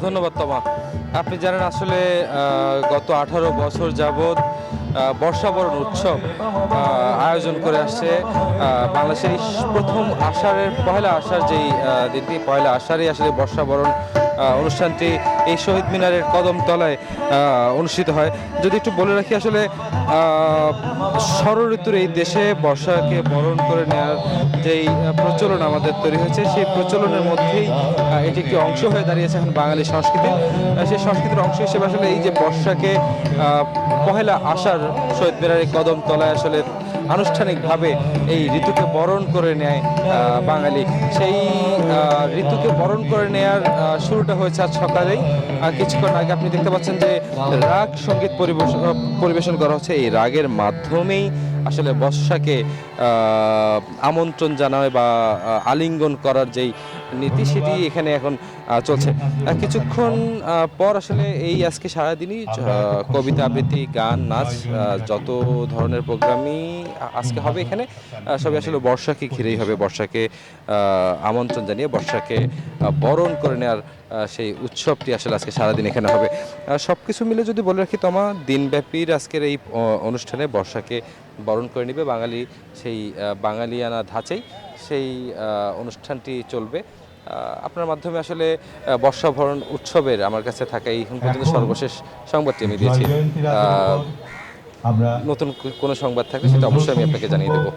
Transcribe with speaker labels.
Speaker 1: ধন্যবাদ তমা। আপনি জানেন আসলে গত 18 বছর যাবৎ বর্ষাবরণ উৎসব আয়োজন করে আসছে বাংলাদেশের এই প্রথম আষাঢ়ের পহেলা আষাঢ় যেই দিনটি পহেলা আষাঢ়ে আসলে বর্ষাবরণ অনুষ্ঠানটি এই শহীদ মিনারের কদমতলায় অনুষ্ঠিত হয়। যদি একটু বলে রাখি আসলে ষড় ঋতুর এই দেশে বর্ষাকে বরণ করে নেওয়ার যেই প্রচলন আমাদের তৈরি হয়েছে সেই প্রচলনের মধ্যেই এটি একটি অংশ হয়ে দাঁড়িয়েছে এখন বাঙালি সংস্কৃতির। সেই সংস্কৃতির অংশ হিসেবে আসলে এই যে বর্ষাকে পহেলা আষাঢ় শহীদ মিনারের কদমতলায় আসলে আনুষ্ঠানিকভাবে এই ঋতুকে বরণ করে নেয় বাঙালি। সেই ঋতুকে বরণ করে নেয়ার শুরুটা হয়েছে আজ সকালেই। কিছুক্ষণ আগে আপনি দেখতে পাচ্ছেন যে রাগ সঙ্গীত পরিবেশন করা হচ্ছে। এই রাগের মাধ্যমেই আসলে বর্ষাকে আমন্ত্রণ জানায় বা আলিঙ্গন করার যেই নীতি সেটি এখানে এখন চলছে। কিছুক্ষণ পর আসলে এই আজকে সারাদিনই কবিতা আবৃত্তি, গান, নাচ, যত ধরনের প্রোগ্রামই আজকে হবে এখানে সবই আসলে বর্ষাকে ঘিরেই হবে। বর্ষাকে আমন্ত্রণ জানিয়ে বর্ষাকে বরণ করে নেওয়ার সেই উৎসবটি আসলে আজকে সারাদিন এখানে হবে। সব কিছু মিলে যদি বলে রাখি তোমা, দিনব্যাপীর আজকের এই অনুষ্ঠানে বর্ষাকে বরণ করে নেবে বাঙালি সেই বাঙালিয়ানা ধাঁচেই সেই অনুষ্ঠানটি চলবে। আপনার মাধ্যমে আসলে বর্ষাবরণ উৎসবের আমার কাছে থাকা এই পর্যন্ত সর্বশেষ সংবাদটি আমি দিয়েছি। নতুন কোনো সংবাদ থাকলে সেটা অবশ্যই আমি আপনাকে জানিয়ে দেবো।